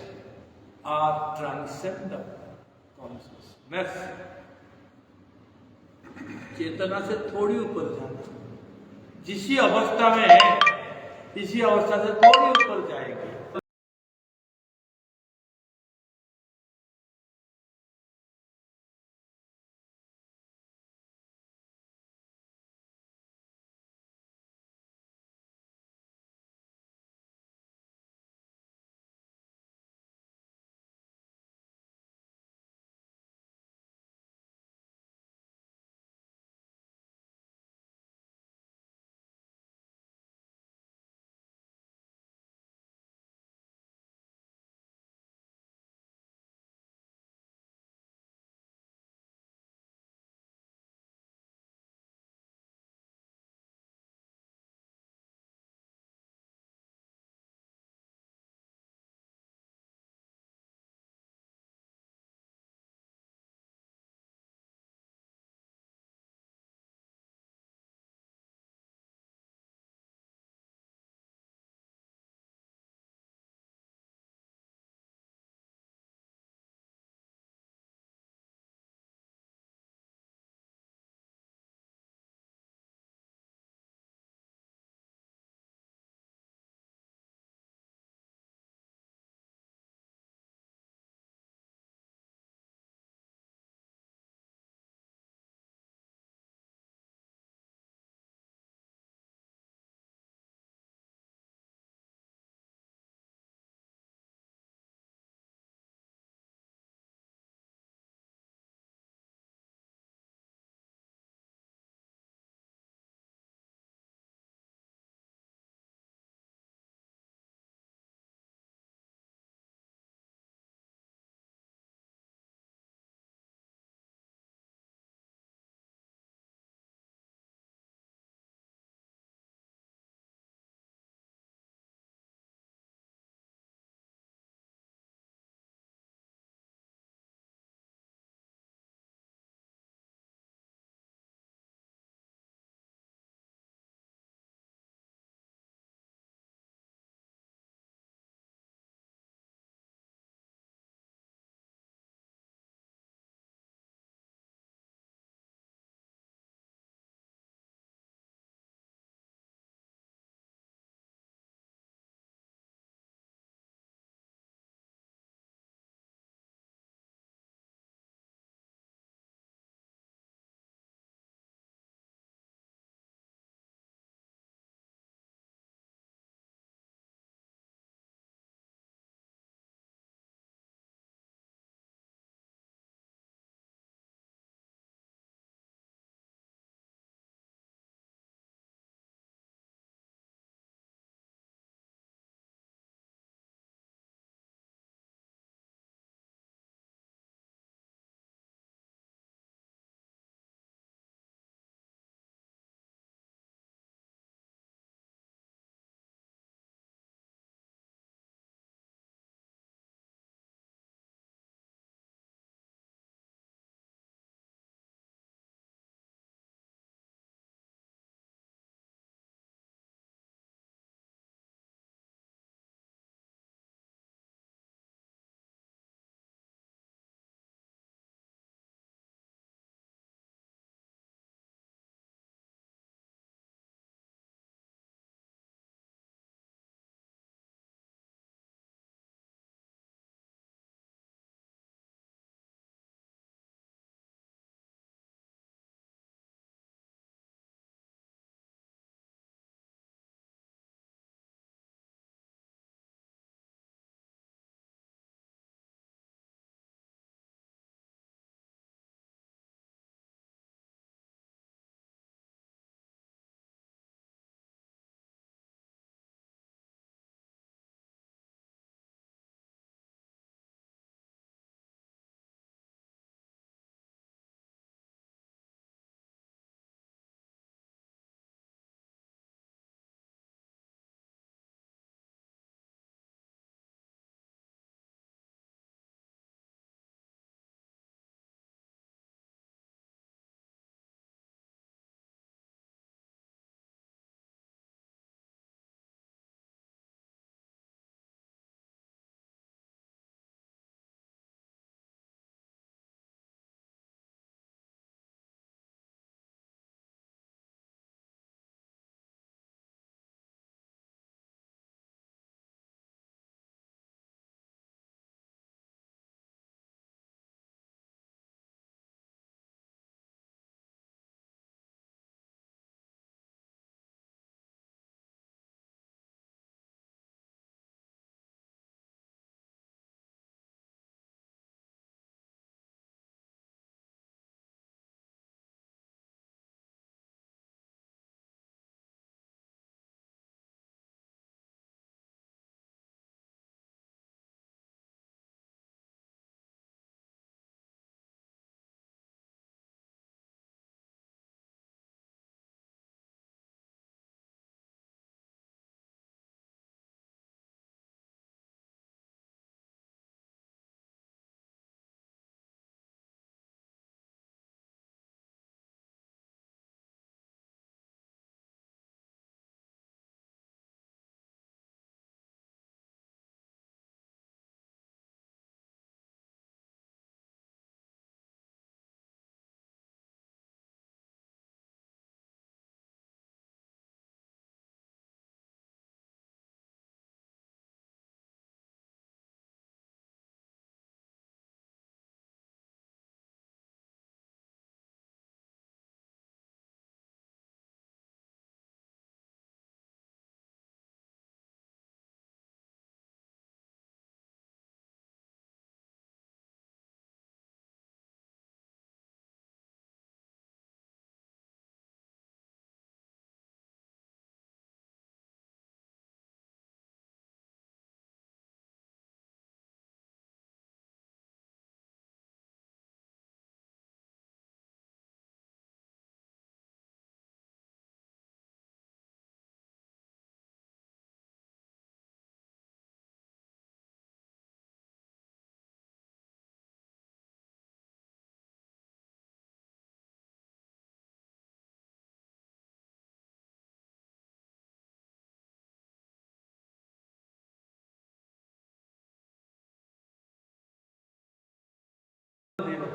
are transcendent consciousness। चेतना से थोड़ी ऊपर जाना, जिसी अवस्था में है इसी अवस्था से थोड़ी ऊपर जाएगी।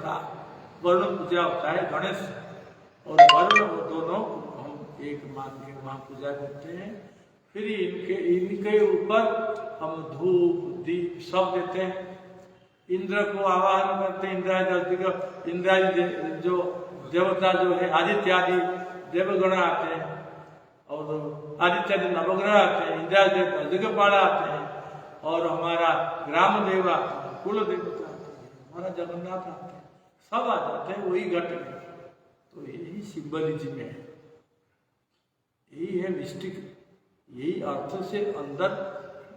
तथा वरुण पूजा होता है। गणेश और वरुण दोनों हम एक मान के वहाँ पूजा करते हैं। फिर इनके ऊपर हम धूप दीप सब देते हैं। इंद्र को आवाहन करते हैं। इंद्रादि जो देवता जो है आदित्य आदि देवगण आते हैं और आदित्य आदि नवग्रह आते हैं। इंद्रादि दिग्पाल आते हैं और हमारा ग्राम देवा कुल देवता आते हैं, हमारा जगन्नाथ आते हैं, सब आ जाते हैं वही घट में। तो यही सिंबलिज्म है, यही है मिस्टिक, यही अर्थ से अंदर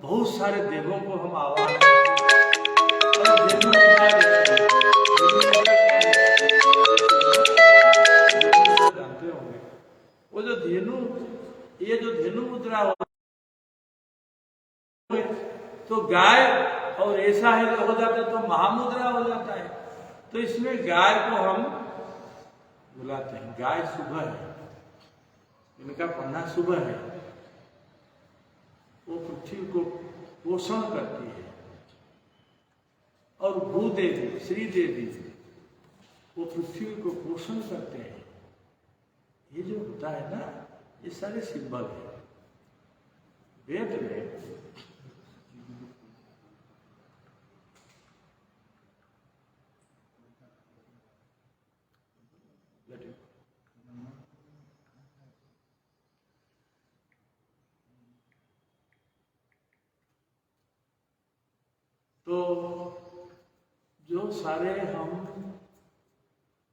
बहुत सारे देवों को हम आवाहन करते हैं। जानते होंगे वो जो धेनु, ये जो धेनु मुद्रा तो गाय और ऐसा है जो हो जाता है तो महामुद्रा हो जाता है। तो इसमें गाय को हम बुलाते हैं। गाय सुबह है, इनका पन्ना सुबह है, वो पृथ्वी को पोषण करती है। और भूदेवी श्रीदेवी वो पृथ्वी को पोषण करते हैं। ये जो होता है ना, ये सारे सिंबल है वेद में। तो जो सारे हम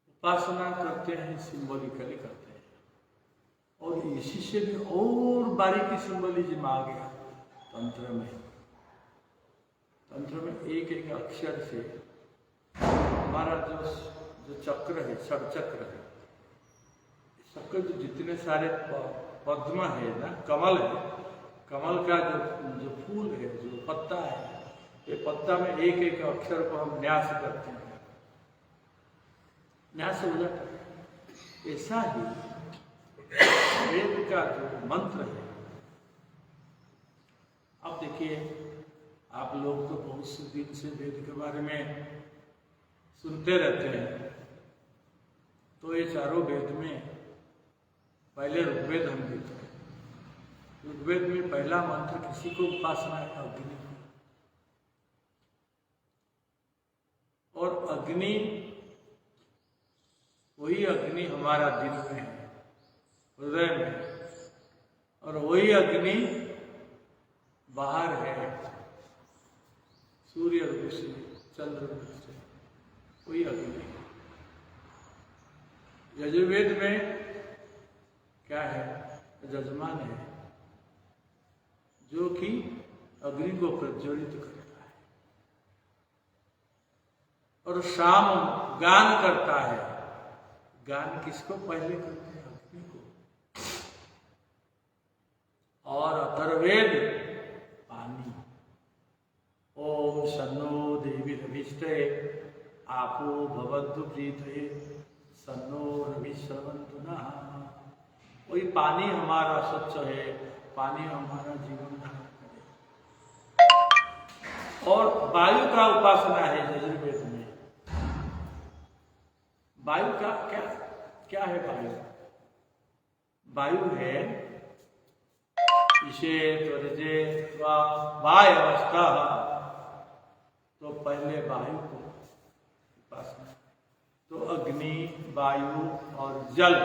उपासना करते हैं सिंबॉलिकली करते हैं, और इसी से भी और बारीकी सिंबलिज्म आ गया तंत्र में। तंत्र में एक एक अक्षर से हमारा जो चक्र है, षटचक्र है, सबके जो जितने सारे पद्म है ना, कमल है, कमल का जो फूल है, जो पत्ता है, ये पत्ता में एक एक अक्षर को हम न्यास करते हैं, न्यास हो जाता है। ऐसा ही वेद का जो मंत्र है, अब देखिए आप लोग तो बहुत से दिन से वेद के बारे में सुनते रहते हैं। तो ये चारों वेद में पहले ऋग्वेद हम देते हैं। ऋग्वेद में पहला मंत्र किसी को उपासना है, अग्नि। और अग्नि, वही अग्नि हमारा दिल में है, हृदय में, और वही अग्नि बाहर है, सूर्य रूप से, चंद्र रूप से, वही अग्नि। यजुर्वेद में क्या है? यजमान है जो कि अग्नि को प्रज्वलित करता है। और शाम गान करता है। गान किसको पहले करते हैं? अग्नि को। और अथर्ववेद पानी। ओम सन्नो देवी रविष्टे आपो भवन्तु प्रीतये सन्नो रविश्रवन्तु नः। वही पानी हमारा स्वच्छ है, पानी हमारा जीवन धारण करे। और वायु का उपासना है यजुर्वेद में। वायु का क्या है? वायु वायु है इसे त्वरजे वाय अवस्था। तो पहले वायु को उपासना, तो अग्नि, वायु और जल,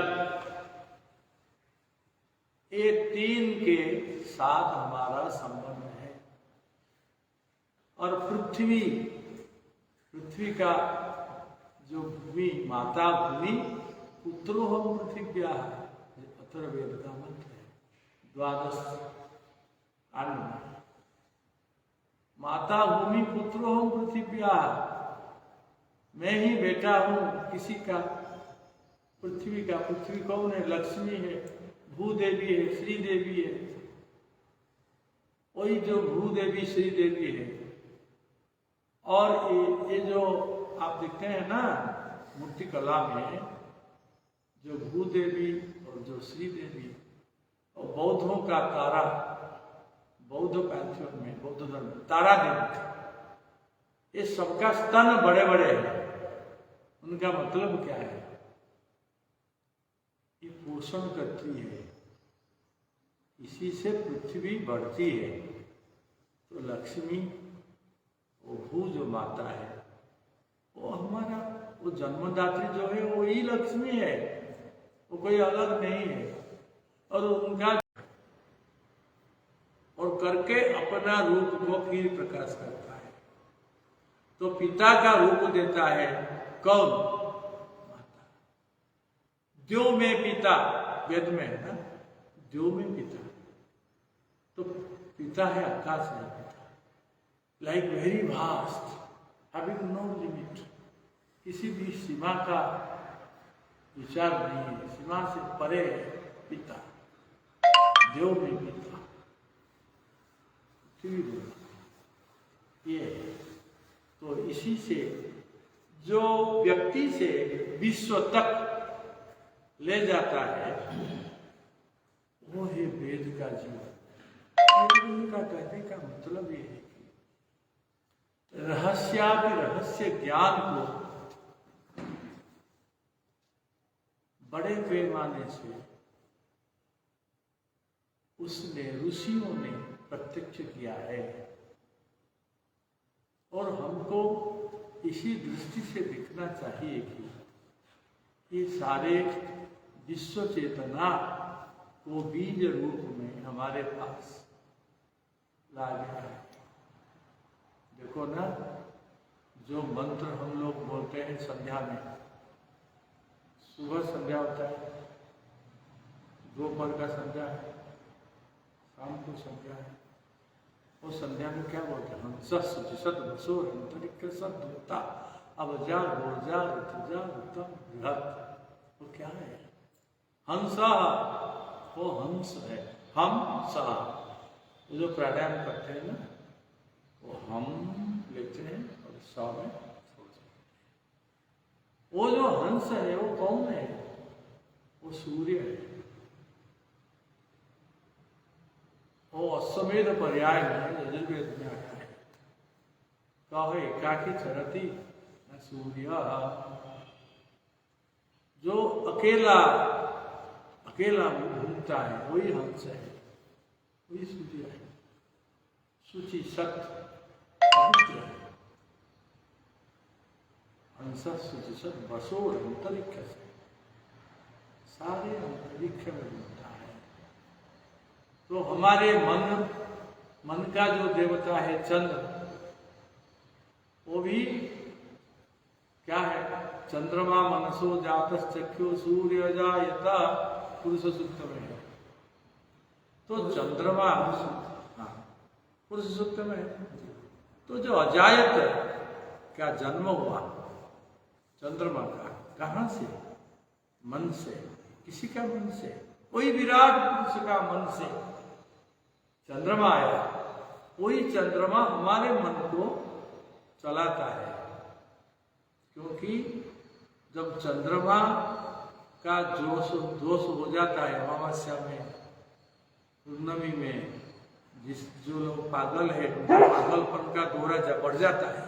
ये तीन के साथ हमारा संबंध है। और पृथ्वी का जो भूमि, माता भूमि, पुत्रो हम पृथ्व्या, अथर्ववेद का मंत्र है, 12 अन्न। माता भूमि पुत्रो हम पृथ्व्या, मैं ही बेटा हूं किसी का, पृथ्वी का। पृथ्वी कौन है? लक्ष्मी है, भूदेवी है, श्रीदेवी है। वही जो भूदेवी श्रीदेवी है। और ये जो आप देखते हैं ना मूर्तिकला में, जो भूदेवी और जो श्रीदेवी, और बौद्धों का तारा, बौद्ध पैंथियन में, बौद्ध धर्म में तारा देवी, ये सबका स्तन बड़े बड़े हैं। उनका मतलब क्या है? ये पोषण करती है, इसी से पृथ्वी बढ़ती है। तो लक्ष्मी, वो भू जो माता है, वो हमारा वो जन्मदात्री जो है वो ही लक्ष्मी है, वो कोई अलग नहीं है। और उनका और करके अपना रूप को फिर प्रकाश करता है। तो पिता का रूप देता है कौन? माता। द्यो में पिता, वेद में है ना, द्यो में पिता। तो पिता है आकाश में पिता, like very vast, having no limit, किसी भी सीमा का विचार नहीं है, सीमा से परे है पिता, देव में पिता। ये तो इसी से जो व्यक्ति से विश्व तक ले जाता है वो है वेद का जीवन। का कहने का मतलब ये है कि रहस्य ज्ञान को बड़े पैमाने से उसने ऋषियों ने प्रत्यक्ष किया है। और हमको इसी दृष्टि से दिखना चाहिए कि ये सारे विश्व चेतना को बीज रूप में हमारे पास ला गया है। देखो ना, जो मंत्र हम लोग बोलते हैं संध्या में, सुबह संध्या होता है, दोपहर का संध्या है, शाम को संध्या है। वो संध्या में क्या बोलते हैं? हम सद बसोर अंतरिक्ष सद्भुता अवजार बोजार ऋतुजा उत्तम बृहत। वो क्या है? हंसा, वो हंस है, हम सा। वो जो प्राणायाम करते हैं ना, वो हम लेते हैं और सा में छोड़ते हैं। वो जो हंस है वो कौन है? वो सूर्य है। वो अश्वमेध पर्याय में यजुर्वेद में आता है, कहो एकाकी चरती न सूर्य। जो अकेला में घूमता है वही हंस है, वही सूर्य है। शुचि सत्य पवित्र है। हंस शुचि सत्य बसोर अंतरिक्ष से, सारे अंतरिक्ष में घूमता है। तो हमारे मन का जो देवता है चंद्र, वो भी क्या है? चंद्रमा मनसो जातस चक्षु सूर्य जायता, पुरुष सूक्त में है। तो चंद्रमा, हाँ, पुरुष सूक्त में है। तो जो अजायत का जन्म हुआ चंद्रमा का, कहाँ से? मन से। किसी का मन से? वही विराट पुरुष का मन से चंद्रमा आया। वही चंद्रमा हमारे मन को चलाता है, क्योंकि जब चंद्रमा का दोष हो जाता है अमावस्या में, पूर्णमी में, जो लोग पागल है पागलपन का दौरा बढ़ जाता है।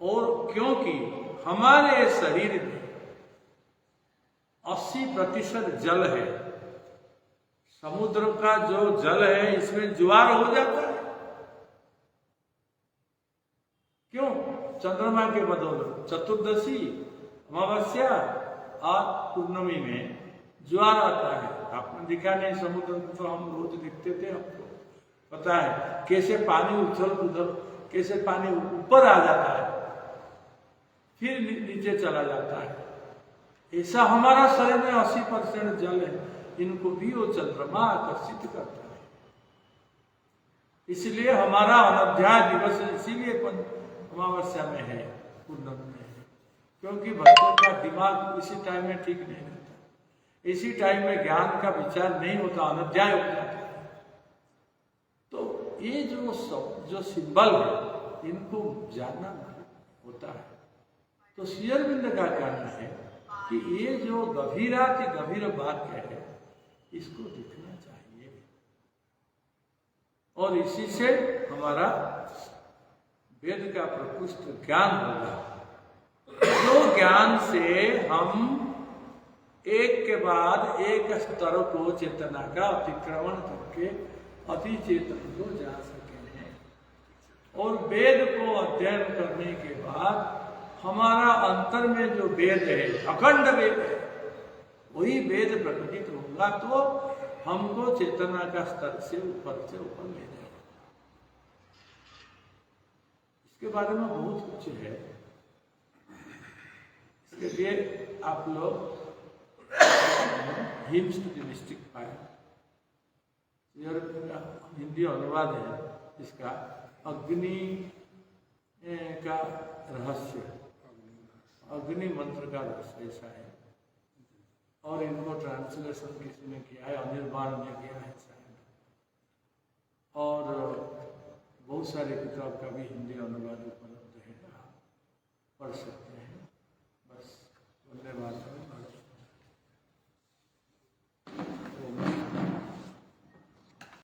और क्योंकि हमारे शरीर में 80% जल है, समुद्र का जो जल है इसमें ज्वार हो जाता है। क्यों? चंद्रमा के बदौलत चतुर्दशी, अमावस्या और पूर्णमी में ज्वार आता है। आपने दिखा नहीं, समुद्र में तो हम रोज दिखते थे, आपको पता है कैसे पानी उछल उधर, कैसे पानी ऊपर आ जाता है फिर नीचे चला जाता है। ऐसा हमारा शरीर में 80% जल है, इनको भी वो चंद्रमा आकर्षित करता है। इसलिए हमारा अनध्याय दिवस इसीलिए अमावस्या में है, पूर्णमी में है, क्योंकि भक्तों का दिमाग इसी टाइम में ठीक नहीं रहता, इसी टाइम में ज्ञान का विचार नहीं होता, अनध्याय हो जाता है। तो ये जो सिंबल है इनको जानना होता है। तो श्री अरविंद का कहना है कि ये जो गभीराति गभीर वाक्य है इसको दिखना चाहिए, और इसी से हमारा वेद का प्रकृष्ट ज्ञान होगा। वेदों ज्ञान से हम एक के बाद एक स्तर को चेतना का अतिक्रमण करके अति चेतन को जा सके हैं। और वेद को अध्ययन करने के बाद हमारा अंतर में जो वेद है, अखंड वेद है, वही वेद प्रकटित होगा तो हमको चेतना का स्तर से ऊपर ले जाएगा। इसके बारे में बहुत कुछ है। इसके लिए आप लोग hymns to the mystic fire, Hindi अनुवाद है इसका, अग्नि का रहस्य, अग्नि मंत्र का रहस्य ऐसा है। और इनको ट्रांसलेशन किसी ने किया है, अनिर्बाण ने किया है शायद। और बहुत सारे किताब का भी हिंदी अनुवाद उपलब्ध है, आप पढ़ सकते हैं।